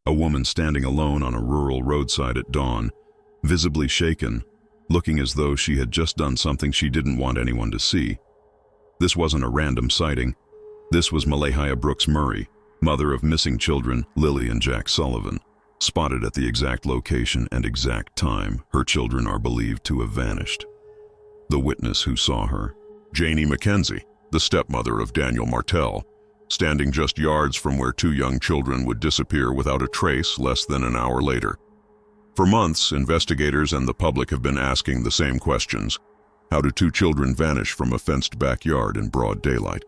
A woman standing alone on a rural roadside at dawn, visibly shaken, looking as though she had just done something she didn't want anyone to see. This wasn't a random sighting. This was Malehya Brooks-Murray, mother of missing children Lilly and Jack Sullivan. Spotted at the exact location and exact time her children are believed to have vanished. The witness who saw her, Janie McKenzie, the stepmother of Daniel Martell, standing just yards from where two young children would disappear without a trace less than an hour later. For months, investigators and the public have been asking the same questions. How did two children vanish from a fenced backyard in broad daylight?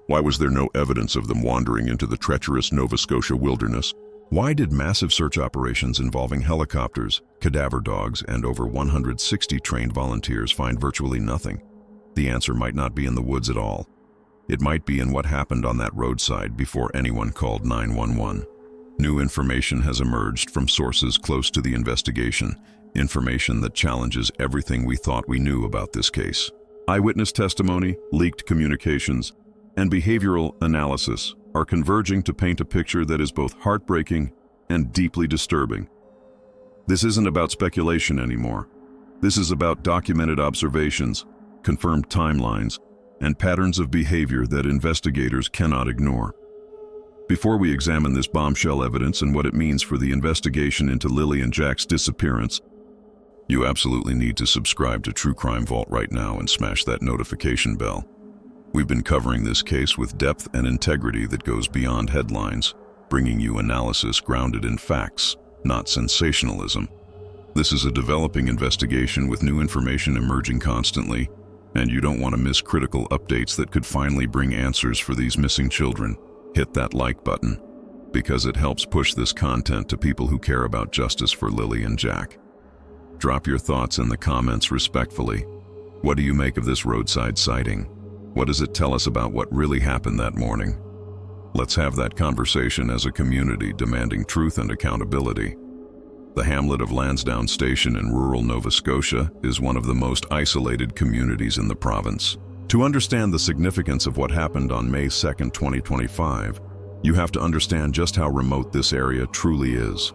Why was there no evidence of them wandering into the treacherous Nova Scotia wilderness? Why did massive search operations involving helicopters, cadaver dogs, and over 160 trained volunteers find virtually nothing? The answer might not be in the woods at all. It might be in what happened on that roadside before anyone called 911. New information has emerged from sources close to the investigation, information that challenges everything we thought we knew about this case. Eyewitness testimony, leaked communications, and behavioral analysis are converging to paint a picture that is both heartbreaking and deeply disturbing. This isn't about speculation anymore. This is about documented observations, confirmed timelines, and patterns of behavior that investigators cannot ignore. Before we examine this bombshell evidence and what it means for the investigation into Lilly and Jack's disappearance, you absolutely need to subscribe to True Crime Vault right now and smash that notification bell. We've been covering this case with depth and integrity that goes beyond headlines, bringing you analysis grounded in facts, not sensationalism. This is a developing investigation with new information emerging constantly, and you don't want to miss critical updates that could finally bring answers for these missing children. Hit that like button, because it helps push this content to people who care about justice for Lilly and Jack. Drop your thoughts in the comments respectfully. What do you make of this roadside sighting? What does it tell us about what really happened that morning? Let's have that conversation as a community demanding truth and accountability. The hamlet of Lansdowne Station in rural Nova Scotia is one of the most isolated communities in the province. To understand the significance of what happened on May 2, 2025, you have to understand just how remote this area truly is.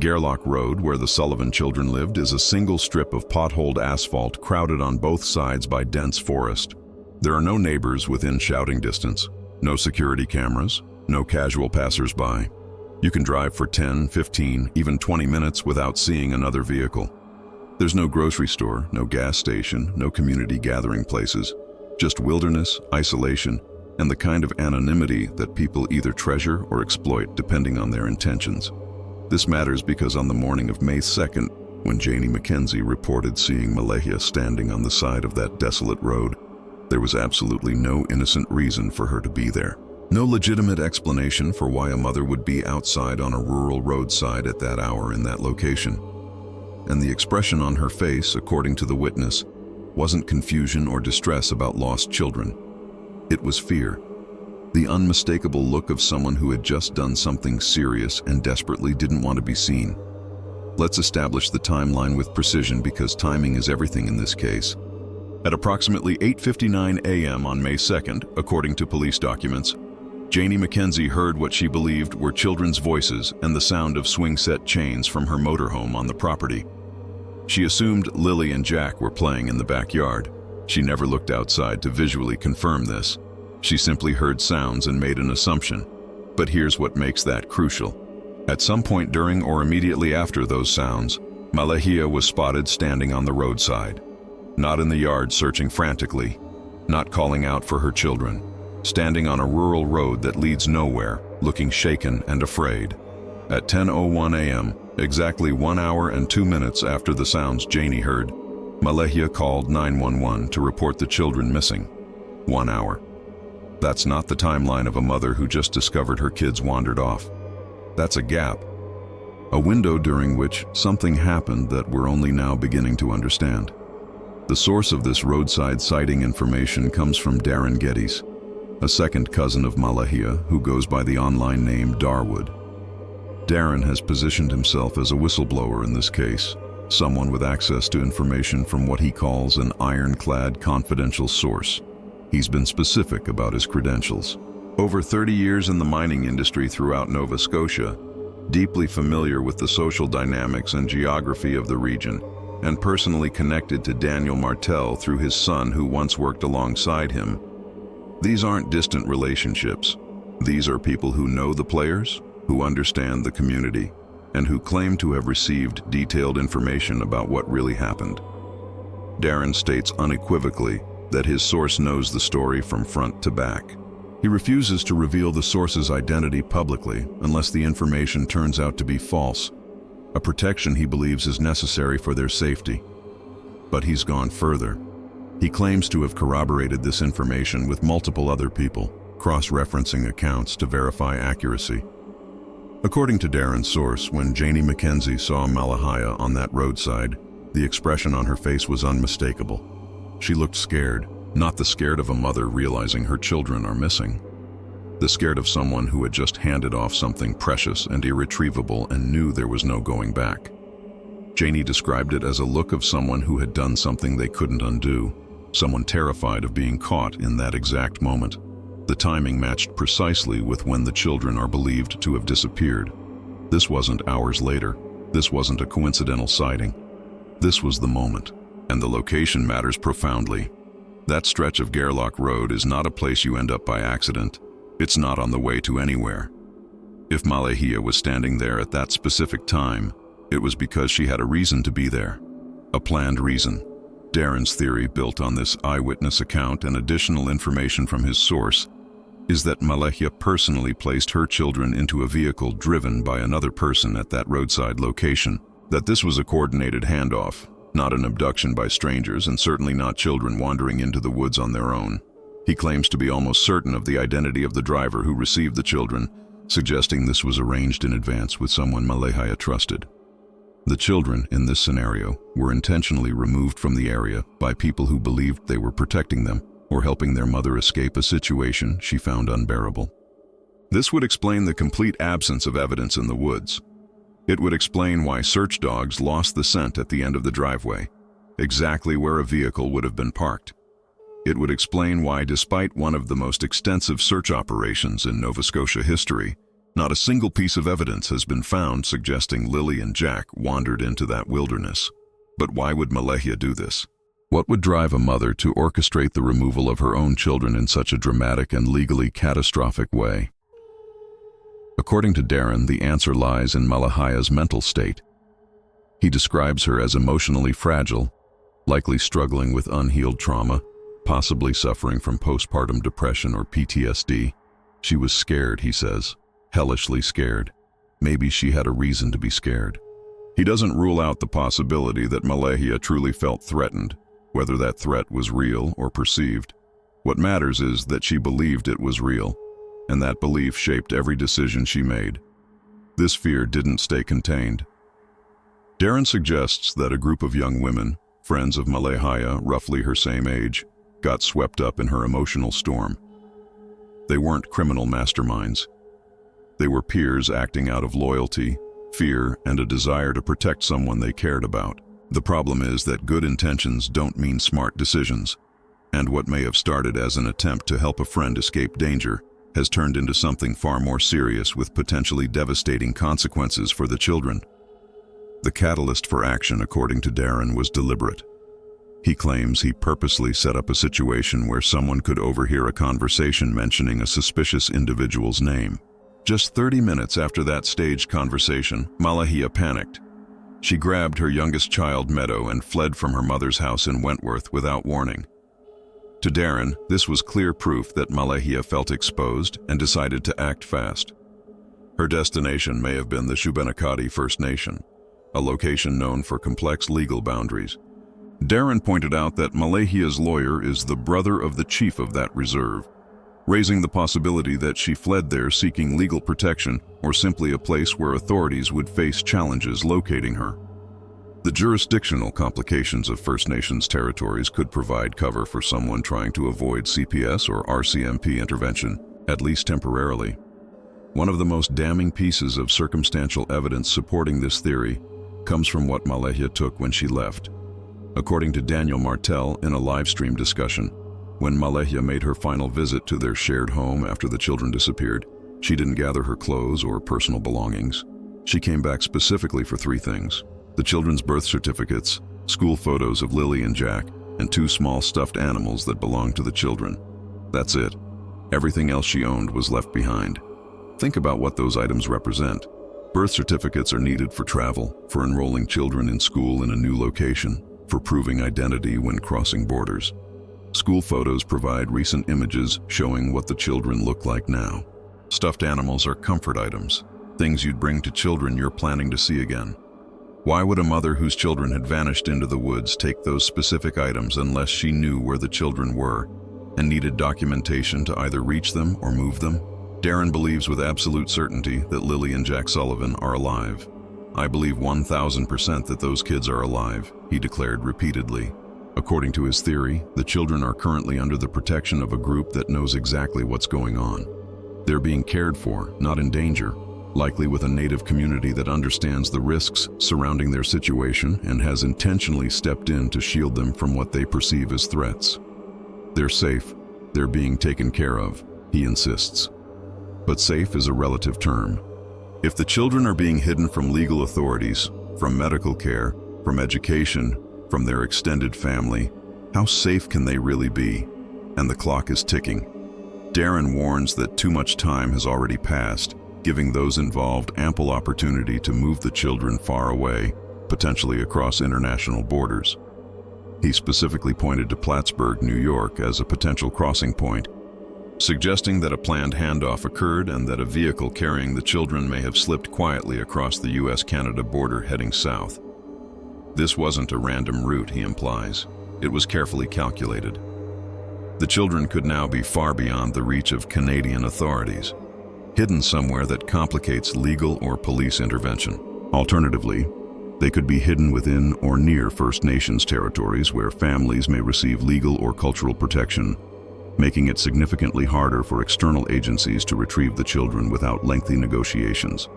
Gairloch Road, where the Sullivan children lived, is a single strip of potholed asphalt crowded on both sides by dense forest. There are no neighbors within shouting distance, no security cameras, no casual passers-by. You can drive for 10, 15, even 20 minutes without seeing another vehicle. There's no grocery store, no gas station, no community gathering places. Just wilderness, isolation, and the kind of anonymity that people either treasure or exploit depending on their intentions. This matters because on the morning of May 2nd, when Janie McKenzie reported seeing Malehya standing on the side of that desolate road, there was absolutely no innocent reason for her to be there. No legitimate explanation for why a mother would be outside on a rural roadside at that hour in that location. And the expression on her face, according to the witness, wasn't confusion or distress about lost children. It was fear. The unmistakable look of someone who had just done something serious and desperately didn't want to be seen. Let's establish the timeline with precision because timing is everything in this case. At approximately 8:59 a.m. on May 2nd, according to police documents, Janie McKenzie heard what she believed were children's voices and the sound of swing-set chains from her motorhome on the property. She assumed Lilly and Jack were playing in the backyard. She never looked outside to visually confirm this. She simply heard sounds and made an assumption. But here's what makes that crucial. At some point during or immediately after those sounds, Malehya was spotted standing on the roadside. Not in the yard searching frantically, not calling out for her children, standing on a rural road that leads nowhere, looking shaken and afraid. At 10:01 a.m., exactly 1 hour and 2 minutes after the sounds Janie heard, Malehya called 911 to report the children missing. 1 hour. That's not the timeline of a mother who just discovered her kids wandered off. That's a gap. A window during which something happened that we're only now beginning to understand. The source of this roadside sighting information comes from Darren Geddes, a second cousin of Malehya who goes by the online name Darwood. Darren has positioned himself as a whistleblower in this case, someone with access to information from what he calls an ironclad confidential source. He's been specific about his credentials. Over 30 years in the mining industry throughout Nova Scotia, deeply familiar with the social dynamics and geography of the region, and personally connected to Daniel Martel through his son who once worked alongside him. These aren't distant relationships. These are people who know the players, who understand the community, and who claim to have received detailed information about what really happened. Darren states unequivocally that his source knows the story from front to back. He refuses to reveal the source's identity publicly unless the information turns out to be false, a protection he believes is necessary for their safety. But he's gone further. He claims to have corroborated this information with multiple other people, cross-referencing accounts to verify accuracy. According to Darren's source, when Janie McKenzie saw Malehya on that roadside, the expression on her face was unmistakable. She looked scared, not the scared of a mother realizing her children are missing. The scared of someone who had just handed off something precious and irretrievable and knew there was no going back. Janie described it as a look of someone who had done something they couldn't undo, someone terrified of being caught in that exact moment. The timing matched precisely with when the children are believed to have disappeared. This wasn't hours later. This wasn't a coincidental sighting. This was the moment, and the location matters profoundly. That stretch of Gairloch Road is not a place you end up by accident. It's not on the way to anywhere. If Malehya was standing there at that specific time, it was because she had a reason to be there. A planned reason. Darren's theory, built on this eyewitness account and additional information from his source, is that Malehya personally placed her children into a vehicle driven by another person at that roadside location. That this was a coordinated handoff, not an abduction by strangers, and certainly not children wandering into the woods on their own. He claims to be almost certain of the identity of the driver who received the children, suggesting this was arranged in advance with someone Malehya trusted. The children, in this scenario, were intentionally removed from the area by people who believed they were protecting them or helping their mother escape a situation she found unbearable. This would explain the complete absence of evidence in the woods. It would explain why search dogs lost the scent at the end of the driveway, exactly where a vehicle would have been parked. It would explain why, despite one of the most extensive search operations in Nova Scotia history, not a single piece of evidence has been found suggesting Lilly and Jack wandered into that wilderness. But why would Malehya do this? What would drive a mother to orchestrate the removal of her own children in such a dramatic and legally catastrophic way? According to Darren, the answer lies in Malehya's mental state. He describes her as emotionally fragile, likely struggling with unhealed trauma, possibly suffering from postpartum depression or PTSD. She was scared, he says, hellishly scared. Maybe she had a reason to be scared. He doesn't rule out the possibility that Malehya truly felt threatened, whether that threat was real or perceived. What matters is that she believed it was real, and that belief shaped every decision she made. This fear didn't stay contained. Darren suggests that a group of young women, friends of Malehya, roughly her same age, got swept up in her emotional storm. They weren't criminal masterminds. They were peers acting out of loyalty, fear, and a desire to protect someone they cared about. The problem is that good intentions don't mean smart decisions, and what may have started as an attempt to help a friend escape danger has turned into something far more serious with potentially devastating consequences for the children. The catalyst for action, according to Darren, was deliberate. He claims he purposely set up a situation where someone could overhear a conversation mentioning a suspicious individual's name. Just 30 minutes after that staged conversation, Malehya panicked. She grabbed her youngest child, Meadow, and fled from her mother's house in Wentworth without warning. To Darren, this was clear proof that Malehya felt exposed and decided to act fast. Her destination may have been the Shubenacadie First Nation, a location known for complex legal boundaries. Darren pointed out that Malehya's lawyer is the brother of the chief of that reserve, raising the possibility that she fled there seeking legal protection or simply a place where authorities would face challenges locating her. The jurisdictional complications of First Nations territories could provide cover for someone trying to avoid CPS or RCMP intervention, at least temporarily. One of the most damning pieces of circumstantial evidence supporting this theory comes from what Malehya took when she left. According to Daniel Martel in a live-stream discussion, when Malehya made her final visit to their shared home after the children disappeared, she didn't gather her clothes or personal belongings. She came back specifically for 3 things: the children's birth certificates, school photos of Lilly and Jack, and 2 small stuffed animals that belonged to the children. That's it. Everything else she owned was left behind. Think about what those items represent. Birth certificates are needed for travel, for enrolling children in school in a new location, for proving identity when crossing borders. School photos provide recent images showing what the children look like now. Stuffed animals are comfort items, things you'd bring to children you're planning to see again. Why would a mother whose children had vanished into the woods take those specific items unless she knew where the children were and needed documentation to either reach them or move them? Darren believes with absolute certainty that Lilly and Jack Sullivan are alive. "I believe 1000% that those kids are alive," he declared repeatedly. According to his theory, the children are currently under the protection of a group that knows exactly what's going on. They're being cared for, not in danger, likely with a native community that understands the risks surrounding their situation and has intentionally stepped in to shield them from what they perceive as threats. They're safe. They're being taken care of, he insists. But safe is a relative term. If the children are being hidden from legal authorities, from medical care, from education, from their extended family, how safe can they really be? And the clock is ticking. Darren warns that too much time has already passed, giving those involved ample opportunity to move the children far away, potentially across international borders. He specifically pointed to Plattsburgh, New York, as a potential crossing point, suggesting that a planned handoff occurred and that a vehicle carrying the children may have slipped quietly across the US-Canada border heading south. This wasn't a random route, he implies. It was carefully calculated. The children could now be far beyond the reach of Canadian authorities, hidden somewhere that complicates legal or police intervention. Alternatively, they could be hidden within or near First Nations territories where families may receive legal or cultural protection, making it significantly harder for external agencies to retrieve the children without lengthy negotiations.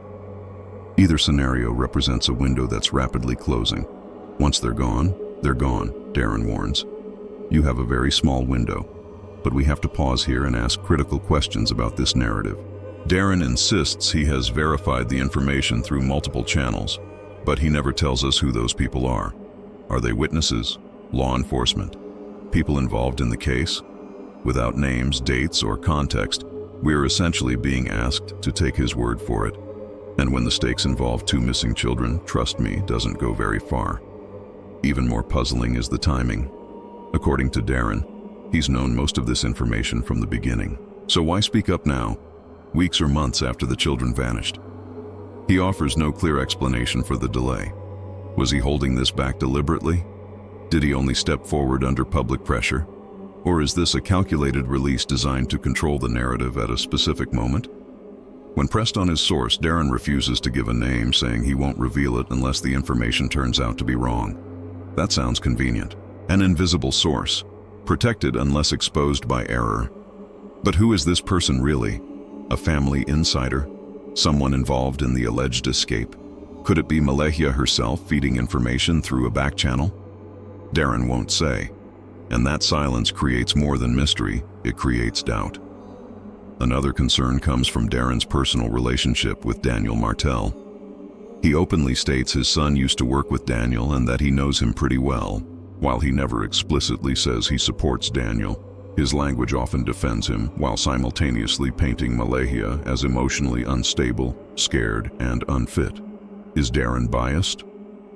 Either scenario represents a window that's rapidly closing. Once they're gone, Darren warns. You have a very small window, but we have to pause here and ask critical questions about this narrative. Darren insists he has verified the information through multiple channels, but he never tells us who those people are. Are they witnesses, law enforcement, people involved in the case? Without names, dates, or context, we're essentially being asked to take his word for it. And when the stakes involve 2 missing children, trust me, doesn't go very far. Even more puzzling is the timing. According to Darren, he's known most of this information from the beginning. So why speak up now, weeks or months after the children vanished? He offers no clear explanation for the delay. Was he holding this back deliberately? Did he only step forward under public pressure? Or is this a calculated release designed to control the narrative at a specific moment? When pressed on his source, Darren refuses to give a name, saying he won't reveal it unless the information turns out to be wrong. That sounds convenient. An invisible source, protected unless exposed by error. But who is this person really? A family insider? Someone involved in the alleged escape? Could it be Malehya herself feeding information through a back channel? Darren won't say. And that silence creates more than mystery, it creates doubt. Another concern comes from Darren's personal relationship with Daniel Martel. He openly states his son used to work with Daniel and that he knows him pretty well. While he never explicitly says he supports Daniel, his language often defends him while simultaneously painting Malehya as emotionally unstable, scared, and unfit. Is Darren biased?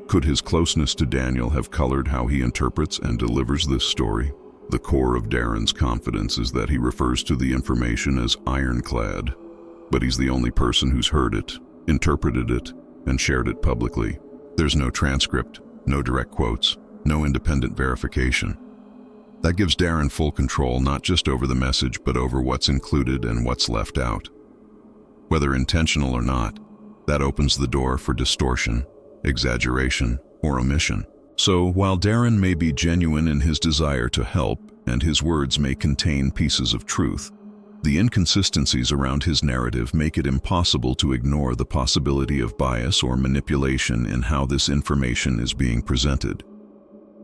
Could his closeness to Daniel have colored how he interprets and delivers this story? The core of Darren's confidence is that he refers to the information as ironclad, but he's the only person who's heard it, interpreted it, and shared it publicly. There's no transcript, no direct quotes, no independent verification. That gives Darren full control not just over the message but over what's included and what's left out. Whether intentional or not, that opens the door for distortion, exaggeration, or omission. So, while Darren may be genuine in his desire to help and his words may contain pieces of truth, the inconsistencies around his narrative make it impossible to ignore the possibility of bias or manipulation in how this information is being presented.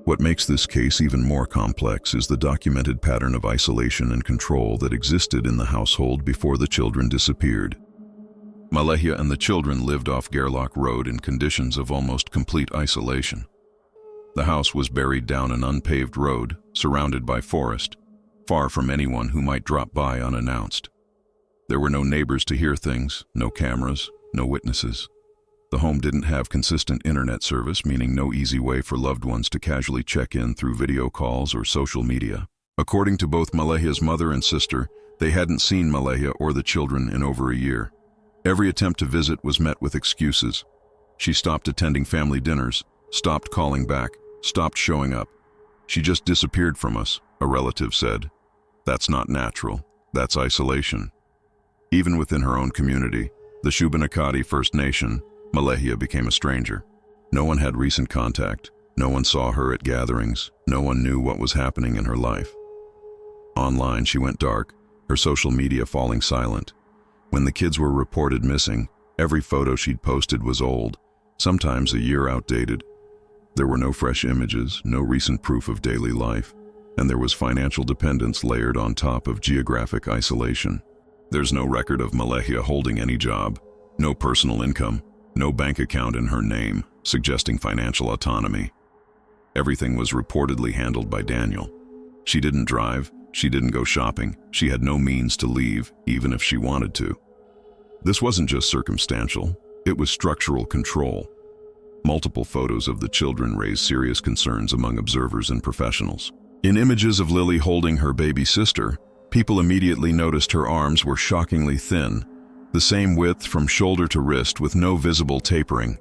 What makes this case even more complex is the documented pattern of isolation and control that existed in the household before the children disappeared. Malehya and the children lived off Gerlach Road in conditions of almost complete isolation. The house was buried down an unpaved road, surrounded by forest, far from anyone who might drop by unannounced. There were no neighbors to hear things, no cameras, no witnesses. The home didn't have consistent internet service, meaning no easy way for loved ones to casually check in through video calls or social media. According to both Malehya's mother and sister, they hadn't seen Malehya or the children in over a year. Every attempt to visit was met with excuses. She stopped attending family dinners, stopped calling back, stopped showing up. She just disappeared from us, a relative said. That's not natural. That's isolation. Even within her own community, the Shubenacadie First Nation, Malehya became a stranger. No one had recent contact. No one saw her at gatherings. No one knew what was happening in her life. Online, she went dark, her social media falling silent. When the kids were reported missing, every photo she'd posted was old, sometimes a year outdated. There were no fresh images, no recent proof of daily life, and there was financial dependence layered on top of geographic isolation. There's no record of Malehya holding any job, no personal income, no bank account in her name, suggesting financial autonomy. Everything was reportedly handled by Daniel. She didn't drive, she didn't go shopping, she had no means to leave, even if she wanted to. This wasn't just circumstantial, it was structural control. Multiple photos of the children raised serious concerns among observers and professionals. In images of Lily holding her baby sister, people immediately noticed her arms were shockingly thin, the same width from shoulder to wrist with no visible tapering.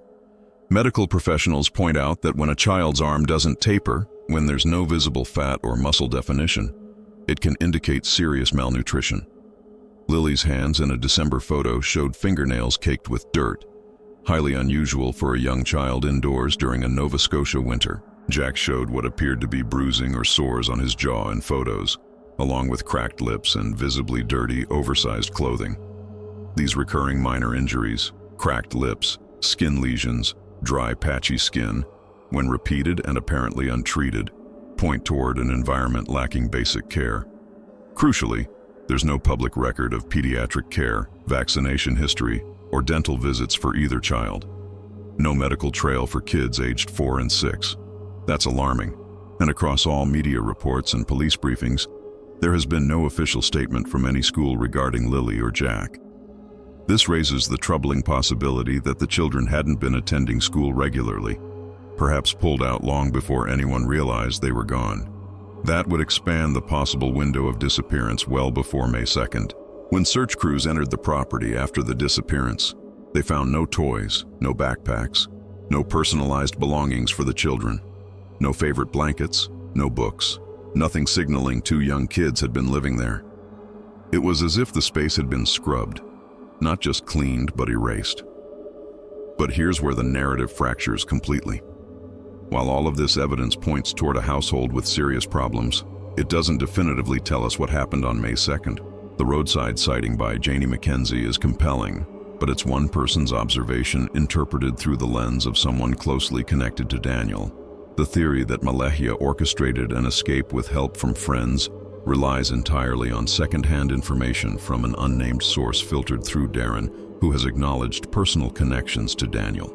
Medical professionals point out that when a child's arm doesn't taper, when there's no visible fat or muscle definition, it can indicate serious malnutrition. Lily's hands in a December photo showed fingernails caked with dirt, highly unusual for a young child indoors during a Nova Scotia winter. Jack showed what appeared to be bruising or sores on his jaw in photos, along with cracked lips and visibly dirty, oversized clothing. These recurring minor injuries, cracked lips, skin lesions, dry, patchy skin, when repeated and apparently untreated, point toward an environment lacking basic care. Crucially, there's no public record of pediatric care, vaccination history, or dental visits for either child. No medical trail for kids aged 4 and 6. That's alarming. And across all media reports and police briefings, there has been no official statement from any school regarding Lily or Jack. This raises the troubling possibility that the children hadn't been attending school regularly, perhaps pulled out long before anyone realized they were gone. That would expand the possible window of disappearance well before May 2nd. When search crews entered the property after the disappearance, they found no toys, no backpacks, no personalized belongings for the children, no favorite blankets, no books, nothing signaling 2 young kids had been living there. It was as if the space had been scrubbed, not just cleaned but erased. But here's where the narrative fractures completely. While all of this evidence points toward a household with serious problems, it doesn't definitively tell us what happened on May 2nd. The roadside sighting by Janie McKenzie is compelling, but it's one person's observation interpreted through the lens of someone closely connected to Daniel. The theory that Malehya orchestrated an escape with help from friends relies entirely on second-hand information from an unnamed source filtered through Darren, who has acknowledged personal connections to Daniel.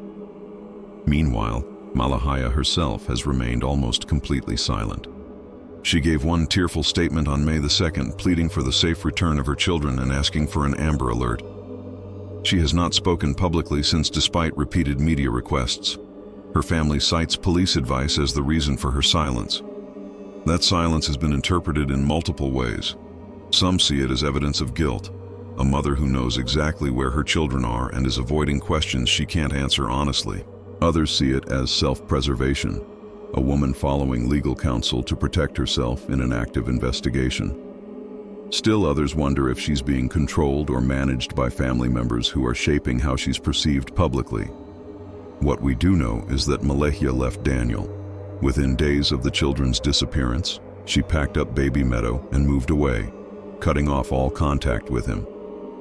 Meanwhile, Malehya herself has remained almost completely silent. She gave one tearful statement on May the 2nd, pleading for the safe return of her children and asking for an Amber Alert. She has not spoken publicly since, despite repeated media requests. Her family cites police advice as the reason for her silence. That silence has been interpreted in multiple ways. Some see it as evidence of guilt, a mother who knows exactly where her children are and is avoiding questions she can't answer honestly. Others see it as self-preservation, a woman following legal counsel to protect herself in an active investigation. Still others wonder if she's being controlled or managed by family members who are shaping how she's perceived publicly. What we do know is that Malehya left Daniel. Within days of the children's disappearance, she packed up baby Meadow and moved away, cutting off all contact with him.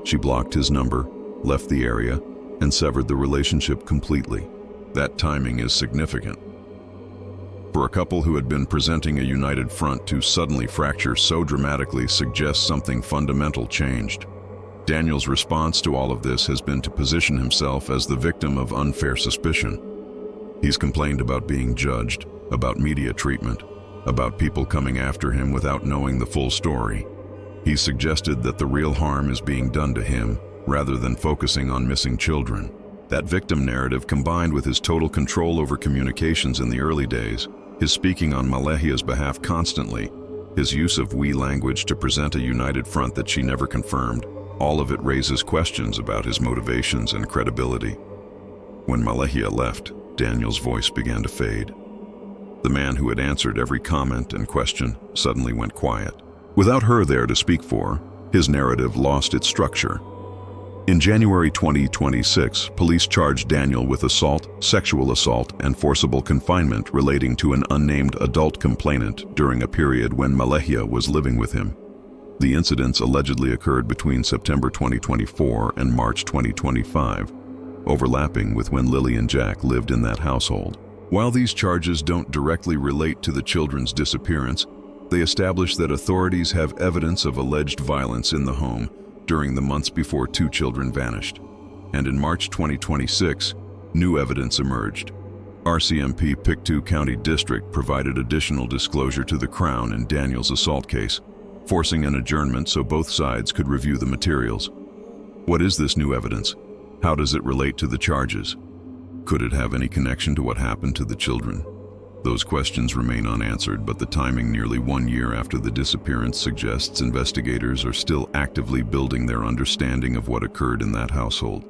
She blocked his number, left the area, and severed the relationship completely. That timing is significant. For a couple who had been presenting a united front to suddenly fracture so dramatically suggests something fundamental changed. Daniel's response to all of this has been to position himself as the victim of unfair suspicion. He's complained about being judged, about media treatment, about people coming after him without knowing the full story. He's suggested that the real harm is being done to him, rather than focusing on missing children. That victim narrative, combined with his total control over communications in the early days, his speaking on Malehya's behalf constantly, his use of we language to present a united front that she never confirmed, all of it raises questions about his motivations and credibility. When Malehya left, Daniel's voice began to fade. The man who had answered every comment and question suddenly went quiet. Without her there to speak for, his narrative lost its structure. In January 2026, police charged Daniel with assault, sexual assault, and forcible confinement relating to an unnamed adult complainant during a period when Malehya was living with him. The incidents allegedly occurred between September 2024 and March 2025, overlapping with when Lilly and Jack lived in that household. While these charges don't directly relate to the children's disappearance, they establish that authorities have evidence of alleged violence in the home during the months before 2 children vanished. And in March 2026, new evidence emerged. RCMP Pictou County District provided additional disclosure to the Crown in Daniel's assault case, forcing an adjournment so both sides could review the materials. What is this new evidence? How does it relate to the charges? Could it have any connection to what happened to the children? Those questions remain unanswered, but the timing, nearly 1 year after the disappearance, suggests investigators are still actively building their understanding of what occurred in that household.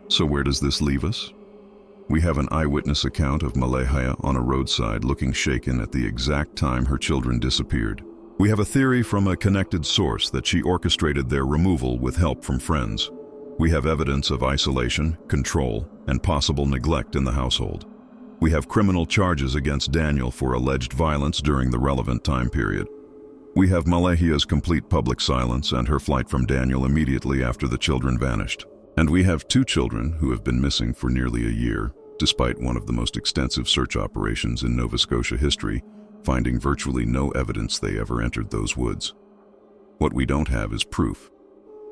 So where does this leave us? We have an eyewitness account of Malehya on a roadside looking shaken at the exact time her children disappeared. We have a theory from a connected source that she orchestrated their removal with help from friends. We have evidence of isolation, control, and possible neglect in the household. We have criminal charges against Daniel for alleged violence during the relevant time period. We have Malehya's complete public silence and her flight from Daniel immediately after the children vanished. And we have 2 children who have been missing for nearly a year, despite one of the most extensive search operations in Nova Scotia history, finding virtually no evidence they ever entered those woods. What we don't have is proof.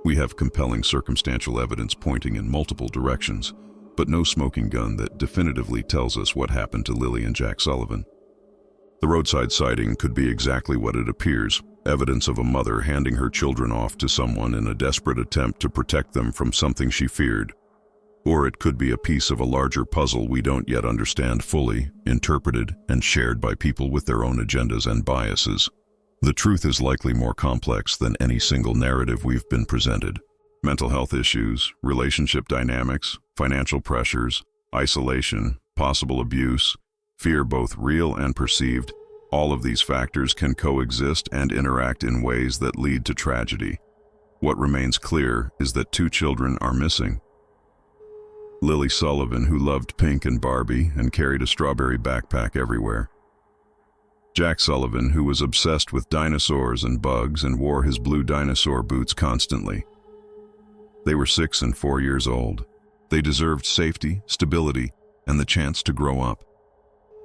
We have compelling circumstantial evidence pointing in multiple directions, but no smoking gun that definitively tells us what happened to Lilly and Jack Sullivan. The roadside sighting could be exactly what it appears, evidence of a mother handing her children off to someone in a desperate attempt to protect them from something she feared. Or it could be a piece of a larger puzzle we don't yet understand fully, interpreted and shared by people with their own agendas and biases. The truth is likely more complex than any single narrative we've been presented. Mental health issues, relationship dynamics, financial pressures, isolation, possible abuse, fear both real and perceived, all of these factors can coexist and interact in ways that lead to tragedy. What remains clear is that 2 children are missing. Lilly Sullivan, who loved pink and Barbie and carried a strawberry backpack everywhere. Jack Sullivan, who was obsessed with dinosaurs and bugs and wore his blue dinosaur boots constantly. They were 6 and 4 years old. They deserved safety, stability, and the chance to grow up.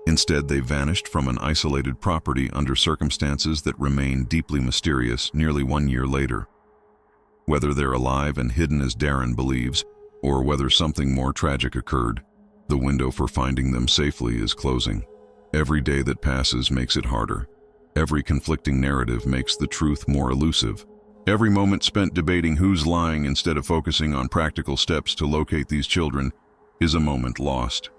Instead, they vanished from an isolated property under circumstances that remain deeply mysterious nearly 1 year later. Whether they're alive and hidden as Darren believes, or whether something more tragic occurred, the window for finding them safely is closing. Every day that passes makes it harder. Every conflicting narrative makes the truth more elusive. Every moment spent debating who's lying instead of focusing on practical steps to locate these children is a moment lost.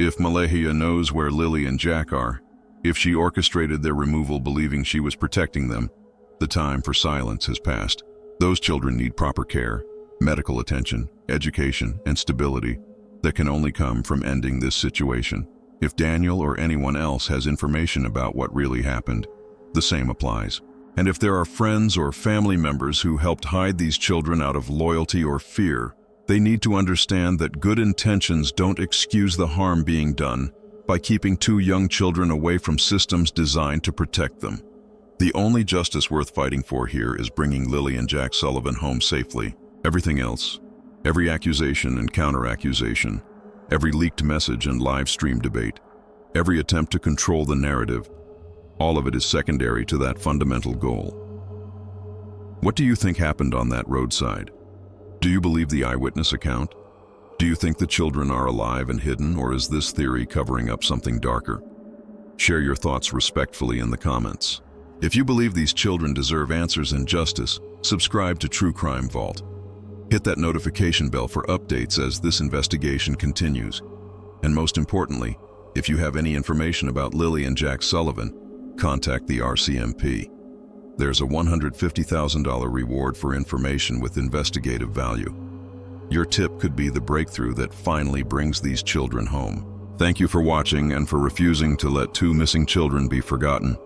If Malehya knows where Lilly and Jack are, if she orchestrated their removal believing she was protecting them, the time for silence has passed. Those children need proper care, medical attention, education, and stability that can only come from ending this situation. If Daniel or anyone else has information about what really happened, the same applies. And if there are friends or family members who helped hide these children out of loyalty or fear, they need to understand that good intentions don't excuse the harm being done by keeping 2 young children away from systems designed to protect them. The only justice worth fighting for here is bringing Lilly and Jack Sullivan home safely. Everything else, every accusation and counter-accusation, every leaked message and live stream debate, every attempt to control the narrative, all of it is secondary to that fundamental goal. What do you think happened on that roadside? Do you believe the eyewitness account? Do you think the children are alive and hidden, or is this theory covering up something darker? Share your thoughts respectfully in the comments. If you believe these children deserve answers and justice, subscribe to True Crime Vault. Hit that notification bell for updates as this investigation continues. And most importantly, if you have any information about Lilly and Jack Sullivan, contact the RCMP. There's a $150,000 reward for information with investigative value. Your tip could be the breakthrough that finally brings these children home. Thank you for watching and for refusing to let two missing children be forgotten.